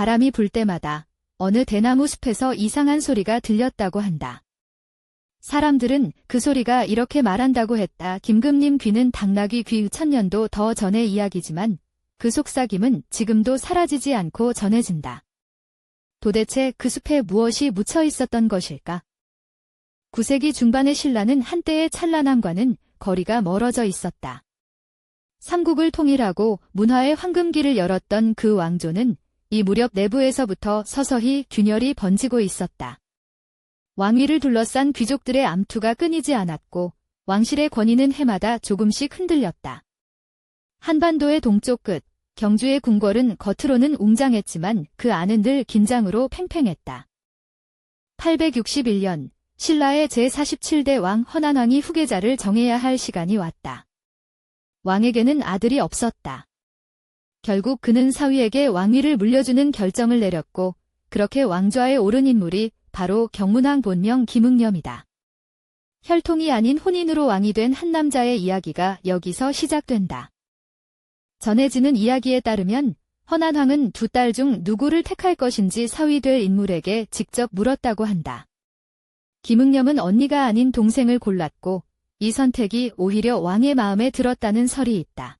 바람이 불 때마다 어느 대나무 숲에서 이상한 소리가 들렸다고 한다. 사람들은 그 소리가 이렇게 말한다고 했다. 김금님 귀는 당나귀 귀 1000년도 더 전의 이야기지만 그 속삭임은 지금도 사라지지 않고 전해진다. 도대체 그 숲에 무엇이 묻혀 있었던 것일까? 9세기 중반의 신라는 한때의 찬란함과는 거리가 멀어져 있었다. 삼국을 통일하고 문화의 황금기를 열었던 그 왕조는 이 무렵 내부에서부터 서서히 균열이 번지고 있었다. 왕위를 둘러싼 귀족들의 암투가 끊이지 않았고 왕실의 권위는 해마다 조금씩 흔들렸다. 한반도의 동쪽 끝, 경주의 궁궐은 겉으로는 웅장했지만 그 안은 늘 긴장으로 팽팽했다. 861년 신라의 제47대 왕 허난왕이 후계자를 정해야 할 시간이 왔다. 왕에게는 아들이 없었다. 결국 그는 사위에게 왕위를 물려주는 결정을 내렸고 그렇게 왕좌에 오른 인물이 바로 경문왕 본명 김응렴이다. 혈통이 아닌 혼인으로 왕이 된 한 남자의 이야기가 여기서 시작된다. 전해지는 이야기에 따르면 허난왕은 두 딸 중 누구를 택할 것인지 사위될 인물에게 직접 물었다고 한다. 김응렴은 언니가 아닌 동생을 골랐고 이 선택이 오히려 왕의 마음에 들었다는 설이 있다.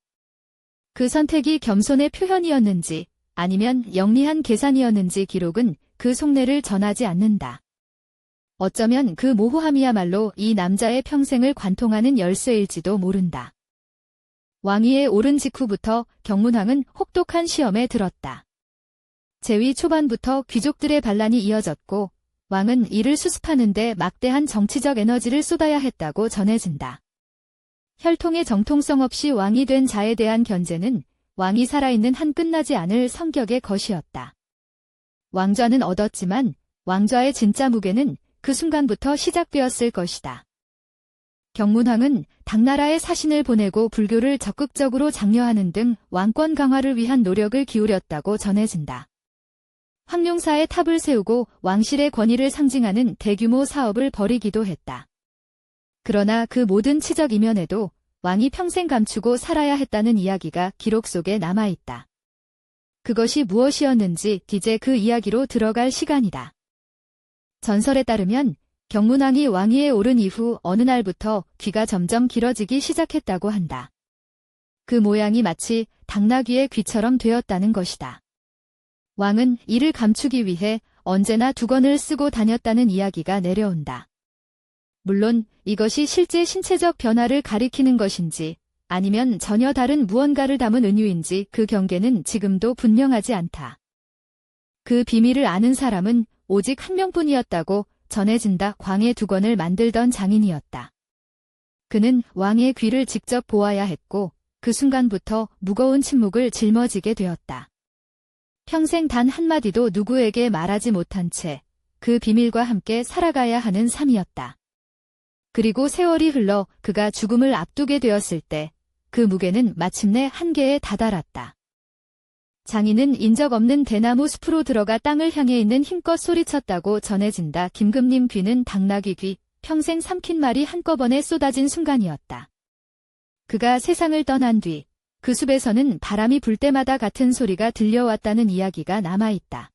그 선택이 겸손의 표현이었는지 아니면 영리한 계산이었는지 기록은 그 속내를 전하지 않는다. 어쩌면 그 모호함이야말로 이 남자의 평생을 관통하는 열쇠일지도 모른다. 왕위에 오른 직후부터 경문왕은 혹독한 시험에 들었다. 재위 초반부터 귀족들의 반란이 이어졌고 왕은 이를 수습하는 데 막대한 정치적 에너지를 쏟아야 했다고 전해진다. 혈통의 정통성 없이 왕이 된 자에 대한 견제는 왕이 살아있는 한 끝나지 않을 성격의 것이었다. 왕좌는 얻었지만 왕좌의 진짜 무게는 그 순간부터 시작되었을 것이다. 경문왕은 당나라에 사신을 보내고 불교를 적극적으로 장려하는 등 왕권 강화를 위한 노력을 기울였다고 전해진다. 황룡사의 탑을 세우고 왕실의 권위를 상징하는 대규모 사업을 벌이기도 했다. 그러나 그 모든 치적 이면에도 왕이 평생 감추고 살아야 했다는 이야기가 기록 속에 남아있다. 그것이 무엇이었는지 이제 그 이야기로 들어갈 시간이다. 전설에 따르면 경문왕이 왕위에 오른 이후 어느 날부터 귀가 점점 길어지기 시작했다고 한다. 그 모양이 마치 당나귀의 귀처럼 되었다는 것이다. 왕은 이를 감추기 위해 언제나 두건을 쓰고 다녔다는 이야기가 내려온다. 물론 이것이 실제 신체적 변화를 가리키는 것인지 아니면 전혀 다른 무언가를 담은 은유인지 그 경계는 지금도 분명하지 않다. 그 비밀을 아는 사람은 오직 한 명뿐이었다고 전해진다. 광의 두건을 만들던 장인이었다. 그는 왕의 귀를 직접 보아야 했고 그 순간부터 무거운 침묵을 짊어지게 되었다. 평생 단 한마디도 누구에게 말하지 못한 채 그 비밀과 함께 살아가야 하는 삶이었다. 그리고 세월이 흘러 그가 죽음을 앞두게 되었을 때 그 무게는 마침내 한계에 다다랐다. 장인은 인적 없는 대나무 숲으로 들어가 땅을 향해 있는 힘껏 소리쳤다고 전해진다. 김금님 귀는 당나귀 귀, 평생 삼킨 말이 한꺼번에 쏟아진 순간이었다. 그가 세상을 떠난 뒤 그 숲에서는 바람이 불 때마다 같은 소리가 들려왔다는 이야기가 남아있다.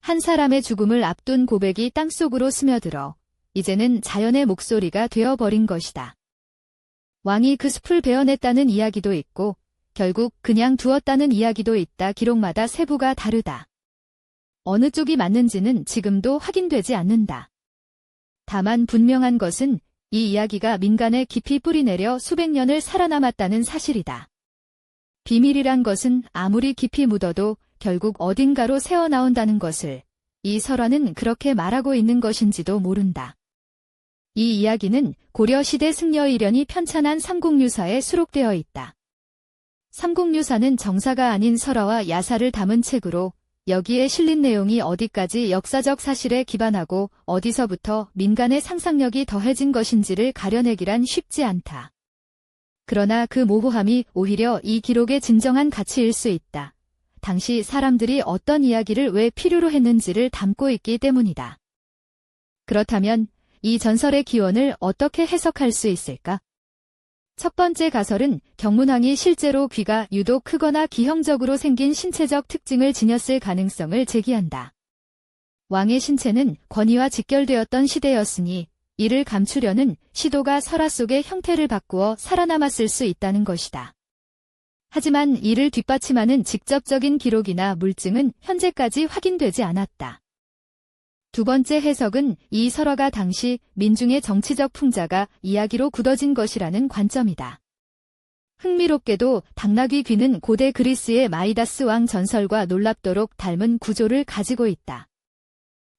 한 사람의 죽음을 앞둔 고백이 땅속으로 스며들어 이제는 자연의 목소리가 되어버린 것이다. 왕이 그 숲을 베어냈다는 이야기도 있고 결국 그냥 두었다는 이야기도 있다. 기록마다 세부가 다르다. 어느 쪽이 맞는지는 지금도 확인되지 않는다. 다만 분명한 것은 이 이야기가 민간에 깊이 뿌리내려 수백 년을 살아남았다는 사실이다. 비밀이란 것은 아무리 깊이 묻어도 결국 어딘가로 새어나온다는 것을 이 설화는 그렇게 말하고 있는 것인지도 모른다. 이 이야기는 고려시대 승려 일연이 편찬한 삼국유사에 수록되어 있다. 삼국유사는 정사가 아닌 설화와 야사를 담은 책으로 여기에 실린 내용이 어디까지 역사적 사실에 기반하고 어디서부터 민간의 상상력이 더해진 것인지를 가려내기란 쉽지 않다. 그러나 그 모호함이 오히려 이 기록의 진정한 가치일 수 있다. 당시 사람들이 어떤 이야기를 왜 필요로 했는지를 담고 있기 때문이다. 그렇다면 이 전설의 기원을 어떻게 해석할 수 있을까? 첫 번째 가설은 경문왕이 실제로 귀가 유독 크거나 기형적으로 생긴 신체적 특징을 지녔을 가능성을 제기한다. 왕의 신체는 권위와 직결되었던 시대였으니 이를 감추려는 시도가 설화 속의 형태를 바꾸어 살아남았을 수 있다는 것이다. 하지만 이를 뒷받침하는 직접적인 기록이나 물증은 현재까지 확인되지 않았다. 두 번째 해석은 이 설화가 당시 민중의 정치적 풍자가 이야기로 굳어진 것이라는 관점이다. 흥미롭게도 당나귀 귀는 고대 그리스의 마이다스 왕 전설과 놀랍도록 닮은 구조를 가지고 있다.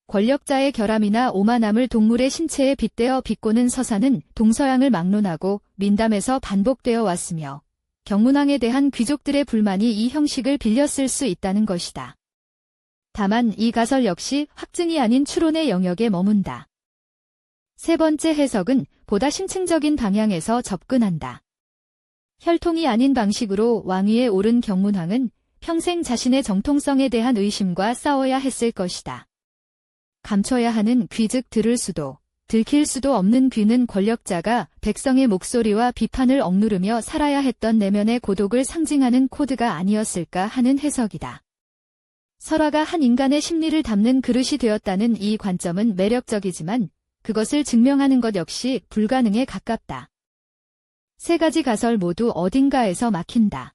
권력자의 결함이나 오만함을 동물의 신체에 빗대어 비꼬는 서사는 동서양을 막론하고 민담에서 반복되어 왔으며 경문왕에 대한 귀족들의 불만이 이 형식을 빌렸을 수 있다는 것이다. 다만 이 가설 역시 확증이 아닌 추론의 영역에 머문다. 세 번째 해석은 보다 심층적인 방향에서 접근한다. 혈통이 아닌 방식으로 왕위에 오른 경문왕은 평생 자신의 정통성에 대한 의심과 싸워야 했을 것이다. 감춰야 하는 귀 즉 들을 수도, 들킬 수도 없는 귀는 권력자가 백성의 목소리와 비판을 억누르며 살아야 했던 내면의 고독을 상징하는 코드가 아니었을까 하는 해석이다. 설화가 한 인간의 심리를 담는 그릇이 되었다는 이 관점은 매력적이지만 그것을 증명하는 것 역시 불가능에 가깝다. 세 가지 가설 모두 어딘가에서 막힌다.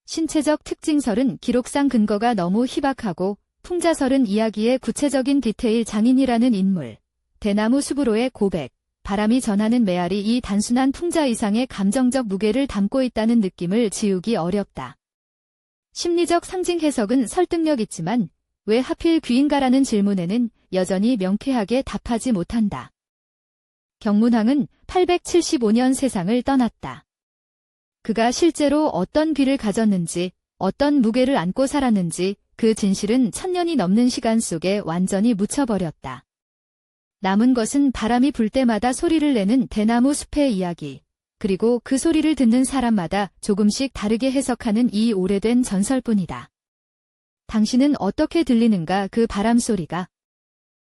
신체적 특징설은 기록상 근거가 너무 희박하고 풍자설은 이야기의 구체적인 디테일 장인이라는 인물, 대나무 숲으로의 고백, 바람이 전하는 메아리 이 단순한 풍자 이상의 감정적 무게를 담고 있다는 느낌을 지우기 어렵다. 심리적 상징 해석은 설득력 있지만 왜 하필 귀인가라는 질문에는 여전히 명쾌하게 답하지 못한다. 경문왕은 875년 세상을 떠났다. 그가 실제로 어떤 귀를 가졌는지, 어떤 무게를 안고 살았는지 그 진실은 1000년이 넘는 시간 속에 완전히 묻혀버렸다. 남은 것은 바람이 불 때마다 소리를 내는 대나무 숲의 이야기, 그리고 그 소리를 듣는 사람마다 조금씩 다르게 해석하는 이 오래된 전설뿐이다. 당신은 어떻게 들리는가 그 바람 소리가?